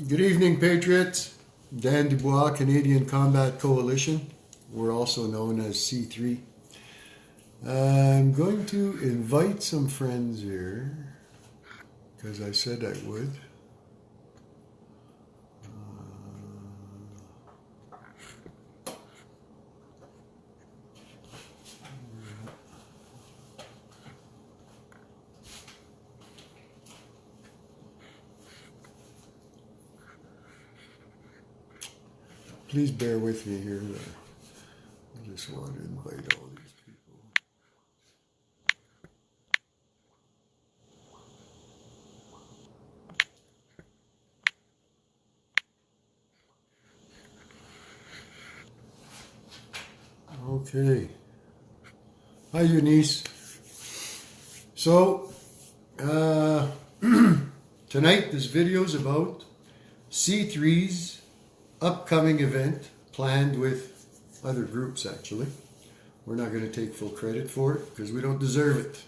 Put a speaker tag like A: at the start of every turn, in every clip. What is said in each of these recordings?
A: Good evening, Patriots. Dan Dubois, Canadian Combat Coalition. We're also known as C3. I'm going to invite some friends here because I said I would. Please bear with me here. I just want to invite all these people. Okay. Hi, Eunice. So, tonight this video is about C3's upcoming event planned with other groups, actually. We're not going to take full credit for it because we don't deserve it.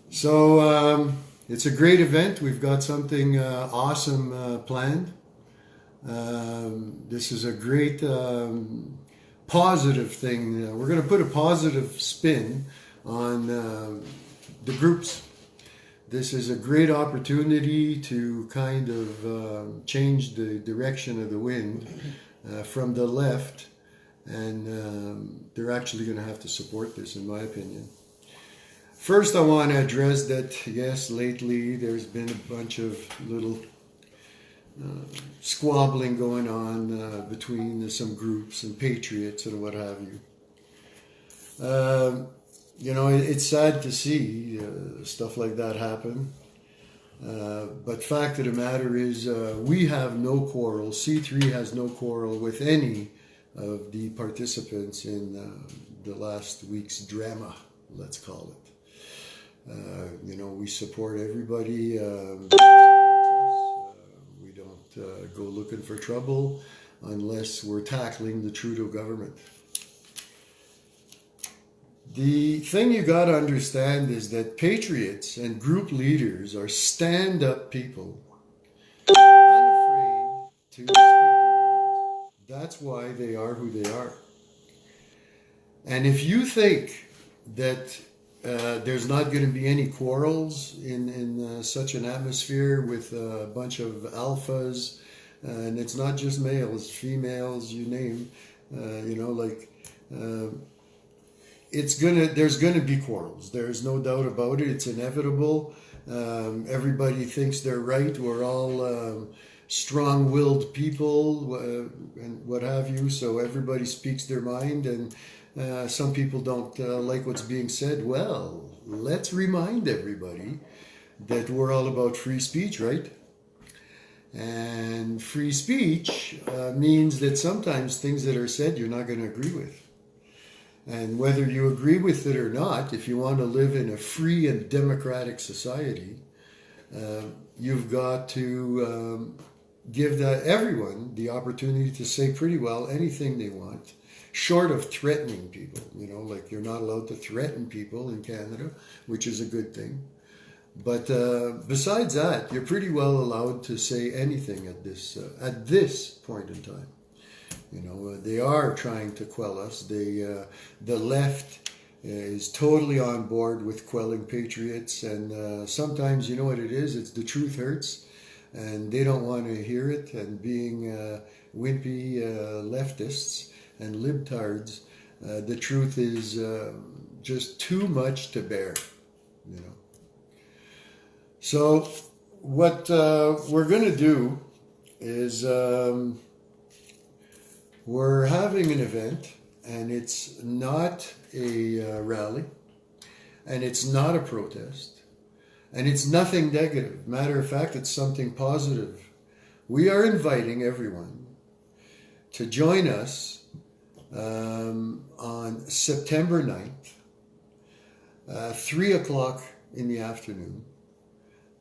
A: So it's a great event. We've got something awesome planned. This is a great positive thing. We're going to put a positive spin on the groups. This is a great opportunity to kind of change the direction of the wind from the left, and they're actually going to have to support this, in my opinion. First, I want to address that, yes, lately there's been a bunch of little squabbling going on between some groups and patriots and what have you. You know, it's sad to see stuff like that happen. But fact of the matter is, we have no quarrel. C3 has no quarrel with any of the participants in the last week's drama, let's call it. You know, we support everybody that supports us. We don't go looking for trouble unless we're tackling the Trudeau government. The thing you got to understand is that patriots and group leaders are stand-up people, unafraid to speak their minds. That's why they are who they are. And if you think that there's not going to be any quarrels in such an atmosphere with a bunch of alphas, and it's not just males, females, you name, you know, like... there's gonna be quarrels. There's no doubt about it. It's inevitable. Everybody thinks they're right. We're all strong-willed people and what have you. So everybody speaks their mind, and some people don't like what's being said. Well, let's remind everybody that we're all about free speech, right? And free speech means that sometimes things that are said you're not going to agree with. And whether you agree with it or not, if you want to live in a free and democratic society, you've got to give everyone the opportunity to say pretty well anything they want, short of threatening people. You know, like you're not allowed to threaten people in Canada, which is a good thing. But besides that, you're pretty well allowed to say anything at this point in time. You know, they are trying to quell us. The left is totally on board with quelling patriots, and sometimes, you know what it is? It's the truth hurts, and they don't want to hear it. And being wimpy leftists and libtards, the truth is just too much to bear. You know. So what we're going to do is. We're having an event, and it's not a rally, and it's not a protest, and it's nothing negative. Matter of fact, it's something positive. We are inviting everyone to join us on September 9th, 3 o'clock in the afternoon.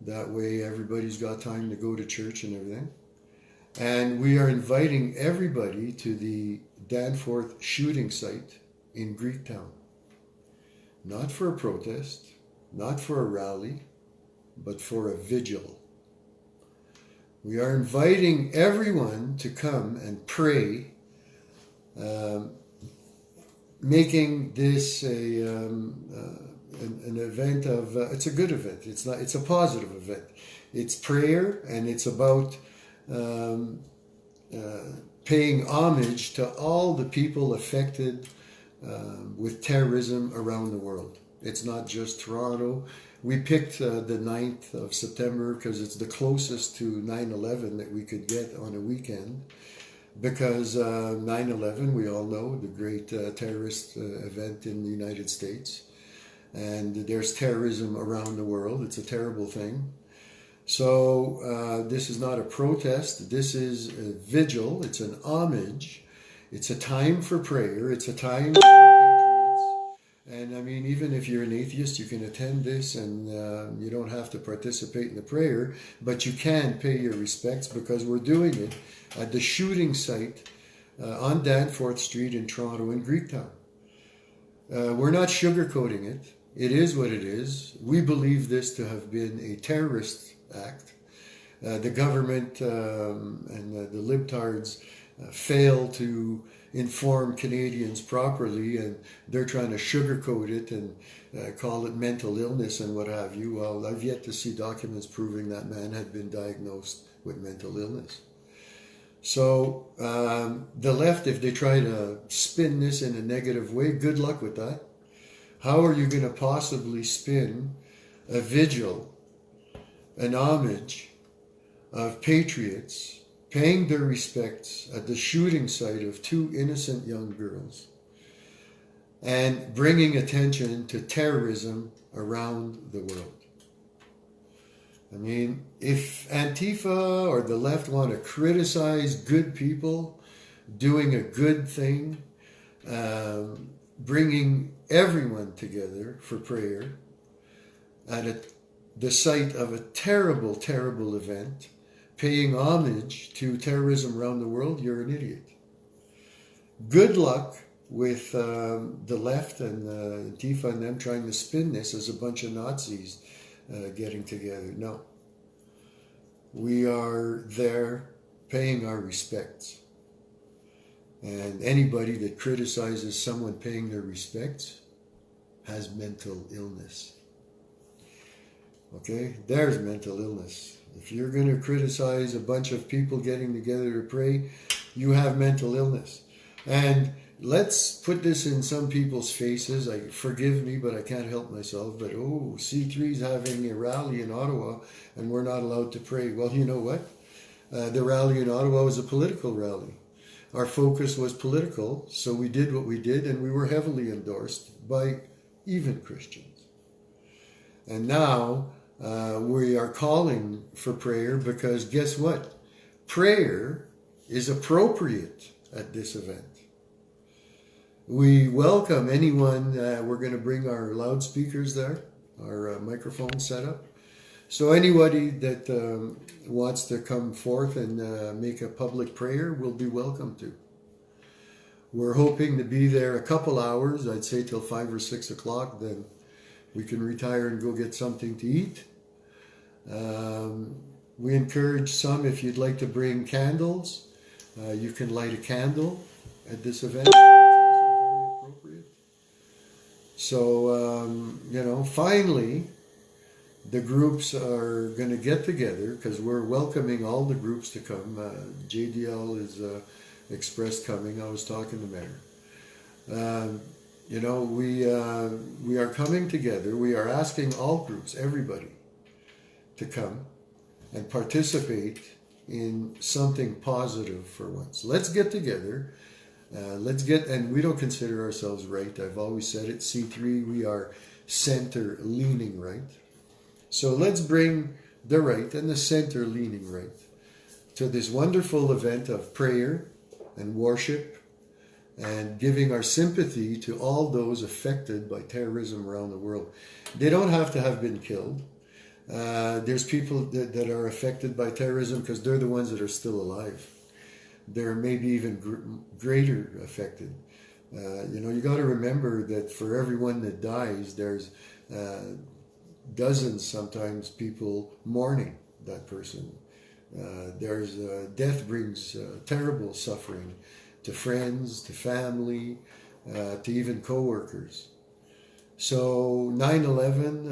A: That way everybody's got time to go to church and everything. And we are inviting everybody to the Danforth shooting site in Greektown. Not for a protest, not for a rally, but for a vigil. We are inviting everyone to come and pray, making this an event of, it's a good event. It's a positive event. It's prayer, and it's about paying homage to all the people affected with terrorism around the world. It's not just Toronto. We picked the 9th of September because it's the closest to 9/11 that we could get on a weekend. Because 9/11, we all know, the great terrorist event in the United States. And there's terrorism around the world. It's a terrible thing. So this is not a protest. This is a vigil. It's an homage. It's a time for prayer. It's a time for patriots. And I mean, even if you're an atheist, you can attend this, and you don't have to participate in the prayer, but you can pay your respects, because we're doing it at the shooting site on Danforth Street in Toronto in Greektown. We're not sugarcoating it. It is what it is. We believe this to have been a terrorist act. The government and the libtards fail to inform Canadians properly, and they're trying to sugarcoat it and call it mental illness and what have you. Well, I've yet to see documents proving that man had been diagnosed with mental illness. So the left, if they try to spin this in a negative way, good luck with that. How are you going to possibly spin a vigil, an homage of patriots paying their respects at the shooting site of 2 innocent young girls, and bringing attention to terrorism around the world? I mean, if Antifa or the left want to criticize good people doing a good thing, bringing everyone together for prayer at the site of a terrible, terrible event, paying homage to terrorism around the world, you're an idiot. Good luck with the left and Antifa and them trying to spin this as a bunch of Nazis getting together. No. We are there paying our respects. And anybody that criticizes someone paying their respects has mental illness. Okay? There's mental illness. If you're going to criticize a bunch of people getting together to pray, you have mental illness. And let's put this in some people's faces. Forgive me, but I can't help myself. But, C3's having a rally in Ottawa, and we're not allowed to pray. Well, you know what? The rally in Ottawa was a political rally. Our focus was political, so we did what we did, and we were heavily endorsed by even Christians. And now we are calling for prayer, because guess what? Prayer is appropriate at this event. We welcome anyone. We're going to bring our loudspeakers there, our microphone set up. So anybody that wants to come forth and make a public prayer will be welcome to. We're hoping to be there a couple hours, I'd say till 5 or 6 o'clock, then we can retire and go get something to eat. We encourage some, if you'd like to bring candles, you can light a candle at this event. That's also very appropriate. So, finally, the groups are going to get together, because we're welcoming all the groups to come. JDL is expressed coming. I was talking to Mayor. We are coming together. We are asking all groups, everybody, to come and participate in something positive for once. Let's get together. And we don't consider ourselves right. I've always said it. C3, we are center-leaning right. So let's bring the right and the center-leaning right to this wonderful event of prayer and worship, and giving our sympathy to all those affected by terrorism around the world. They don't have to have been killed. There's people that are affected by terrorism because they're the ones that are still alive. They're maybe even greater affected. You got to remember that for everyone that dies, there's dozens, sometimes, people mourning that person. Death brings terrible suffering to friends, to family, to even co-workers. So 9/11,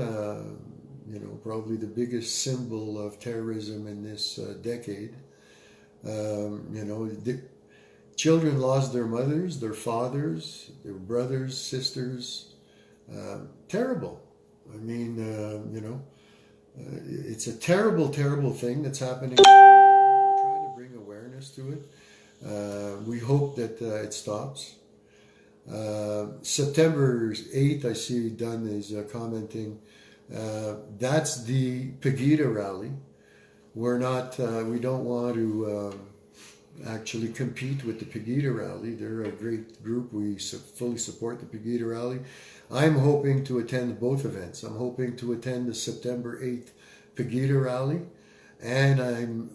A: probably the biggest symbol of terrorism in this decade. The children lost their mothers, their fathers, their brothers, sisters. Terrible. I mean, it's a terrible, terrible thing that's happening. We're trying to bring awareness to it. We hope that it stops. September 8th, I see Dunn is commenting. That's the Pegida rally. We don't want to actually compete with the Pegida rally. They're a great group. We fully support the Pegida rally. I'm hoping to attend both events. I'm hoping to attend the September 8th Pegida rally, and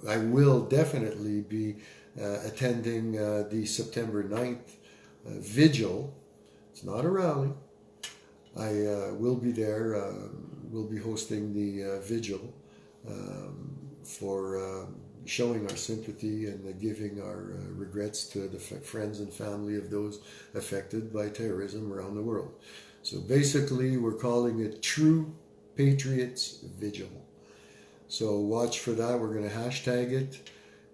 A: I will definitely be attending the September 9th vigil. It's not a rally. I will be there. We'll be hosting the vigil for showing our sympathy and giving our regrets to the friends and family of those affected by terrorism around the world. So basically, we're calling it True Patriots Vigil. So watch for that. We're going to hashtag it.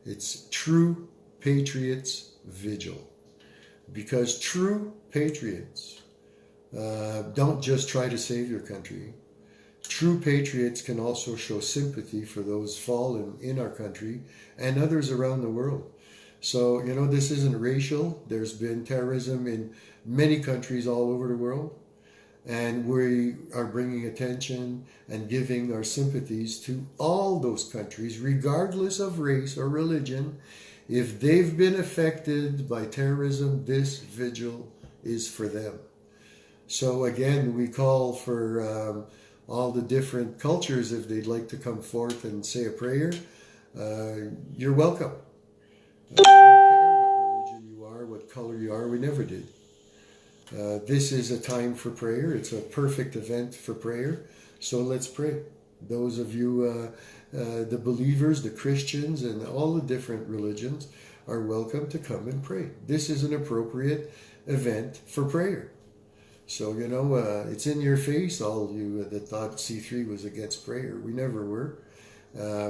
A: It's True Patriots Vigil. Because true patriots don't just try to save your country. True patriots can also show sympathy for those fallen in our country and others around the world. So, this isn't racial. There's been terrorism in many countries all over the world. And we are bringing attention and giving our sympathies to all those countries, regardless of race or religion. If they've been affected by terrorism, this vigil is for them. So again, we call for all the different cultures, if they'd like to come forth and say a prayer, you're welcome. I don't care what religion you are, what color you are, we never did. This is a time for prayer. It's a perfect event for prayer. So let's pray. Those of you, the believers, the Christians, and all the different religions are welcome to come and pray. This is an appropriate event for prayer. So, it's in your face, all you that thought C3 was against prayer. We never were.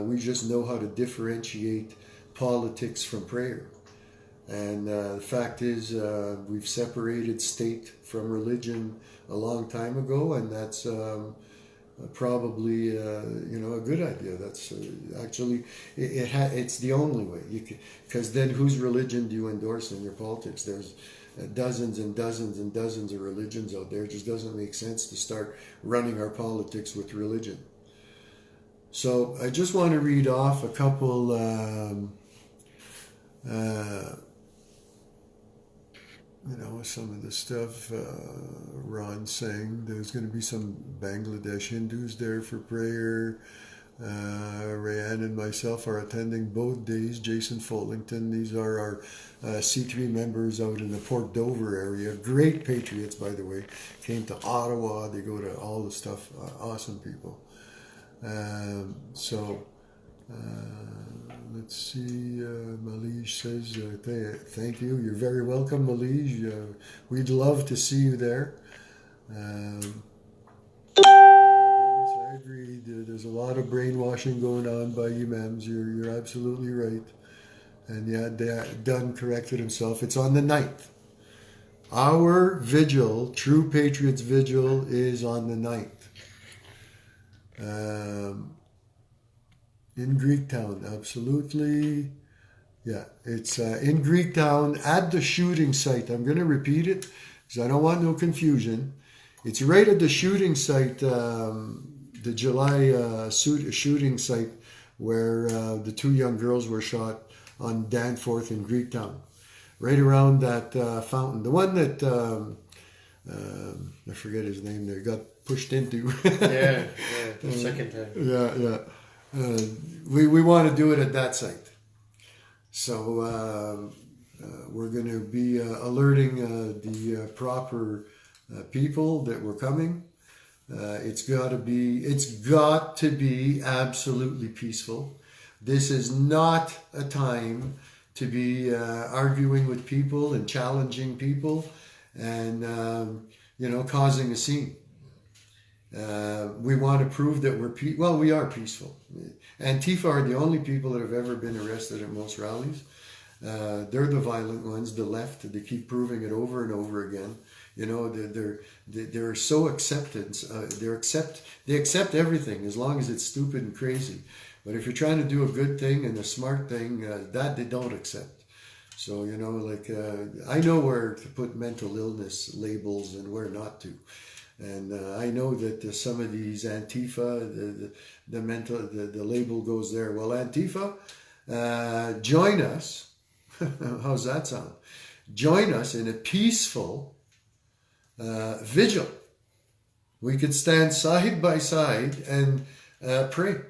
A: We just know how to differentiate politics from prayer. And the fact is, we've separated state from religion a long time ago, and that's probably a good idea. That's actually it's the only way because then whose religion do you endorse in your politics? There's dozens and dozens and dozens of religions out there. It just doesn't make sense to start running our politics with religion. So I just want to read off a couple some of the stuff Ron's saying. There's going to be some Bangladesh Hindus there for prayer. Rayanne and myself are attending both days. Jason Folington, these are our C3 members out in the Port Dover area. Great patriots, by the way. Came to Ottawa. They go to all the stuff. Awesome people. Let's see, Malij says, thank you. You're very welcome, Malij. We'd love to see you there. Dennis, I agree. There's a lot of brainwashing going on by imams. You're absolutely right. And yeah, Dunn corrected himself. It's on the 9th. Our vigil, True Patriots Vigil, is on the 9th. In Greektown, absolutely. Yeah, it's in Greektown at the shooting site. I'm going to repeat it because I don't want no confusion. It's right at the shooting site, the July shooting site where the two young girls were shot on Danforth in Greektown. Right around that fountain. The one that, I forget his name there, got pushed into.
B: yeah, the second time.
A: Yeah. We want to do it at that site. So we're going to be alerting the proper people that we're coming. It's got to be absolutely peaceful. This is not a time to be arguing with people and challenging people and, causing a scene. We want to prove that we are peaceful. Antifa are the only people that have ever been arrested at most rallies. They're the violent ones, the left. They keep proving it over and over again. They're so accepted. They accept everything as long as it's stupid and crazy. But if you're trying to do a good thing and a smart thing, that they don't accept. So I know where to put mental illness labels and where not to. And I know that some of these Antifa, the label goes there. Well, Antifa, join us. How's that sound? Join us in a peaceful vigil. We could stand side by side and pray.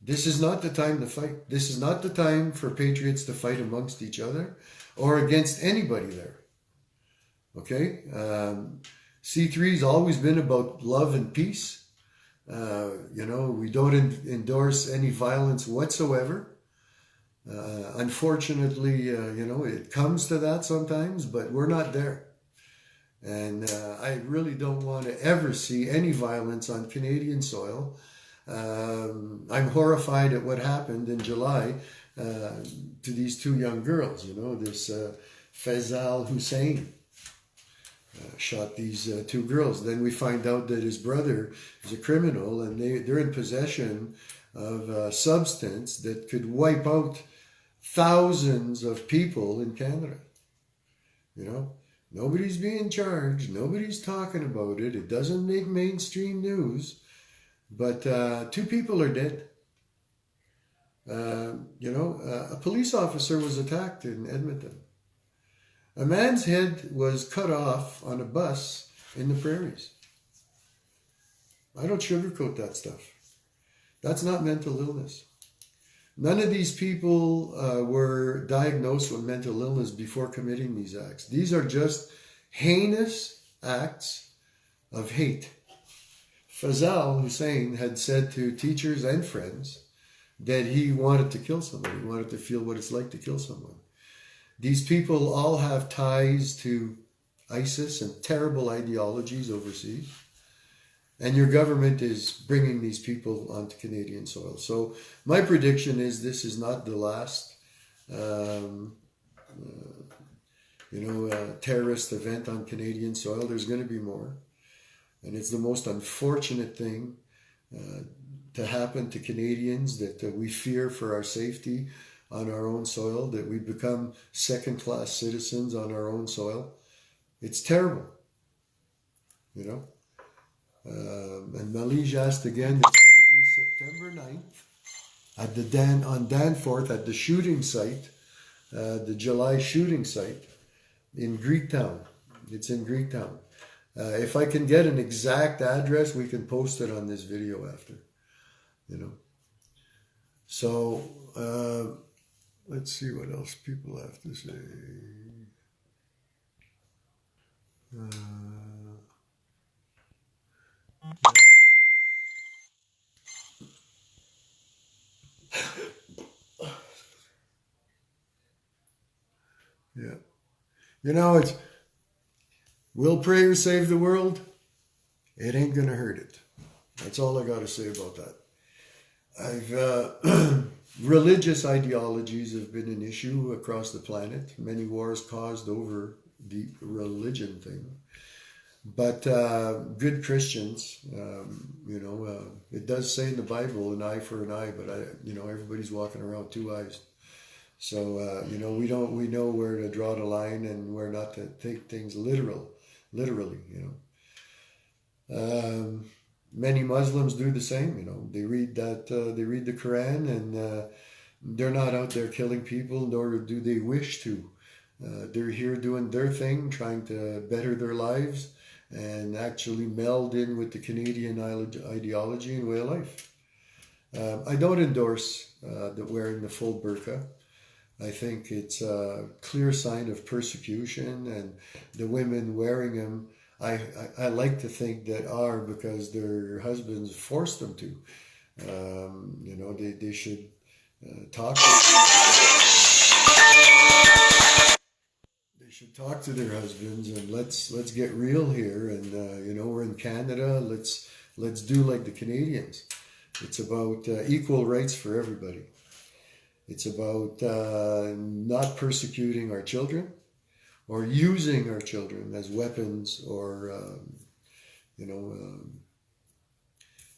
A: This is not the time to fight. This is not the time for patriots to fight amongst each other or against anybody there. Okay? C3's always been about love and peace. We don't endorse any violence whatsoever. Unfortunately, it comes to that sometimes, but we're not there. And I really don't want to ever see any violence on Canadian soil. I'm horrified at what happened in July to these two young girls. This Faisal Hussain shot these two girls. Then we find out that his brother is a criminal, and they're in possession of a substance that could wipe out thousands of people in Canada. Nobody's being charged. Nobody's talking about it. It doesn't make mainstream news. But two people are dead. A police officer was attacked in Edmonton. A man's head was cut off on a bus in the prairies. I don't sugarcoat that stuff. That's not mental illness. None of these people were diagnosed with mental illness before committing these acts. These are just heinous acts of hate. Faisal Hussain had said to teachers and friends that he wanted to kill somebody. He wanted to feel what it's like to kill someone. These people all have ties to ISIS and terrible ideologies overseas. And your government is bringing these people onto Canadian soil. So my prediction is this is not the last, terrorist event on Canadian soil. There's going to be more. And it's the most unfortunate thing to happen to Canadians, that we fear for our safety on our own soil, that we become second-class citizens on our own soil. It's terrible, And Malige asked again, it's going to be September 9th on Danforth at the shooting site, the July shooting site in Greektown. It's in Greektown. If I can get an exact address, we can post it on this video after, So, let's see what else people have to say. Yeah. It's, will prayer save the world? It ain't going to hurt it. That's all I got to say about that. Religious ideologies have been an issue across the planet. Many wars caused over the religion thing. But good Christians, it does say in the Bible, an eye for an eye, but everybody's walking around two eyes. So, we know where to draw the line and where not to take things literally. Many Muslims do the same. They read they read the Quran, and they're not out there killing people, nor do they wish to. They're here doing their thing, trying to better their lives, and actually meld in with the Canadian ideology and way of life. I don't endorse wearing the full burqa. I think it's a clear sign of persecution, and the women wearing them, I like to think that are because their husbands forced them to. They should talk. They should talk to their husbands and let's get real here. And we're in Canada. Let's do like the Canadians. It's about equal rights for everybody. It's about not persecuting our children or using our children as weapons or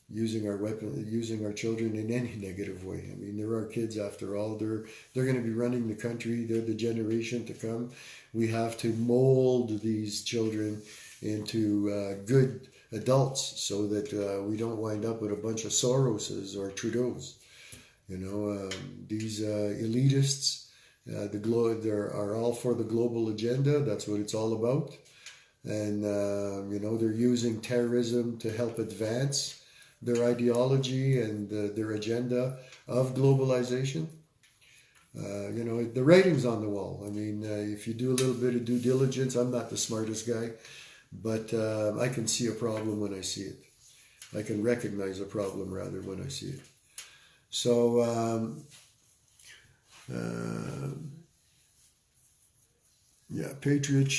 A: using our children in any negative way. I mean, they're our kids after all. They're going to be running the country. They're the generation to come. We have to mold these children into good adults so that we don't wind up with a bunch of Soroses or Trudeaus. These elitists, they are all for the global agenda. That's what it's all about. And, they're using terrorism to help advance their ideology and their agenda of globalization. The writing's on the wall. I mean, if you do a little bit of due diligence, I'm not the smartest guy, but I can see a problem when I see it. I can recognize a problem rather when I see it. So, patriots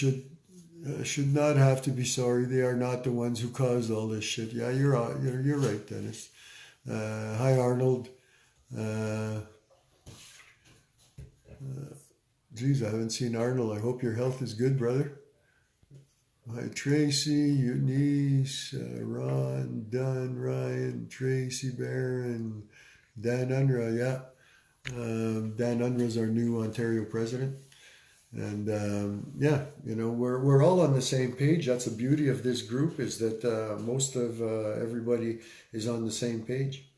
A: should not have to be sorry. They are not the ones who caused all this shit. Yeah, you're right, Dennis. Hi, Arnold. Geez, I haven't seen Arnold. I hope your health is good, brother. Hi, Tracy, Eunice, Ron, Dunn, Ryan, Tracy, Barron, Dan Unruh. Yeah, Dan Unruh is our new Ontario president. And we're all on the same page. That's the beauty of this group, is that most of everybody is on the same page.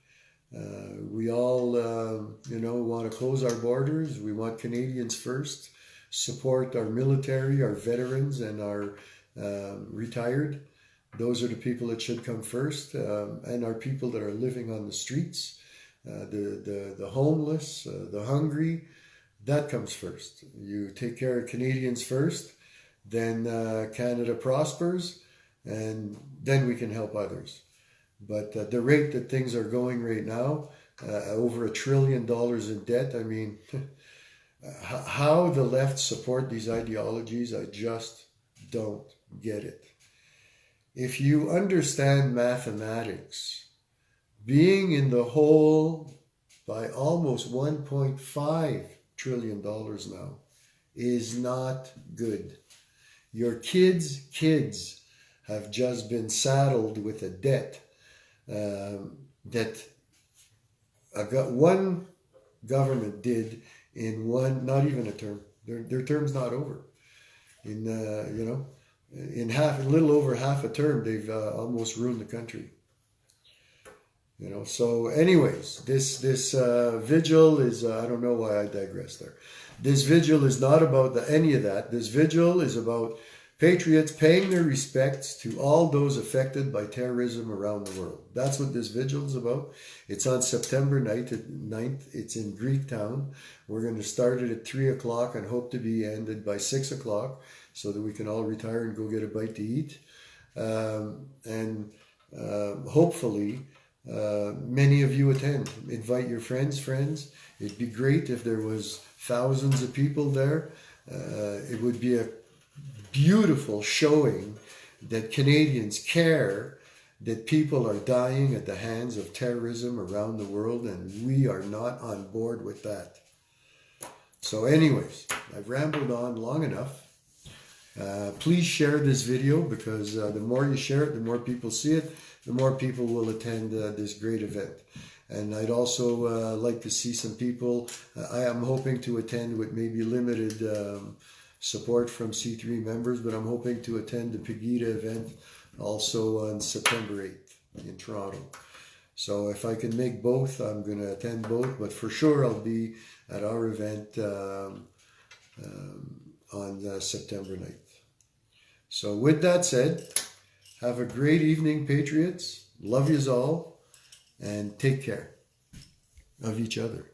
A: We all, want to close our borders. We want Canadians first, support our military, our veterans, and our retired. Those are the people that should come first, and our people that are living on the streets, the homeless, the hungry. That comes first. You take care of Canadians first, then Canada prospers, and then we can help others. But the rate that things are going right now, over $1 trillion in debt, I mean, how the left support these ideologies, I just don't get it. If you understand mathematics, being in the hole by almost $1.5 trillion now is not good. Your kids have just been saddled with a debt that one government did in one, not even a term. Their term's not over. In a little over half a term, they've almost ruined the country. So anyways, this vigil is, I don't know why I digress there. This vigil is not about any of that. This vigil is about patriots paying their respects to all those affected by terrorism around the world. That's what this vigil is about. It's on September 9th. It's in Greektown. We're going to start it at 3 o'clock and hope to be ended by 6 o'clock so that we can all retire and go get a bite to eat. Hopefully, many of you attend. Invite your friends. It'd be great if there was thousands of people there. It would be a beautiful showing that Canadians care that people are dying at the hands of terrorism around the world, and we are not on board with that. So anyways, I've rambled on long enough. Please share this video, because the more you share it, the more people see it, the more people will attend this great event. And I'd also like to see some people. I am hoping to attend with maybe limited support from C3 members, but I'm hoping to attend the Pegida event also on September 8th in Toronto. So if I can make both, I'm going to attend both, but for sure I'll be at our event on September 9th. So with that said, have a great evening, Patriots. Love yous all, and take care of each other.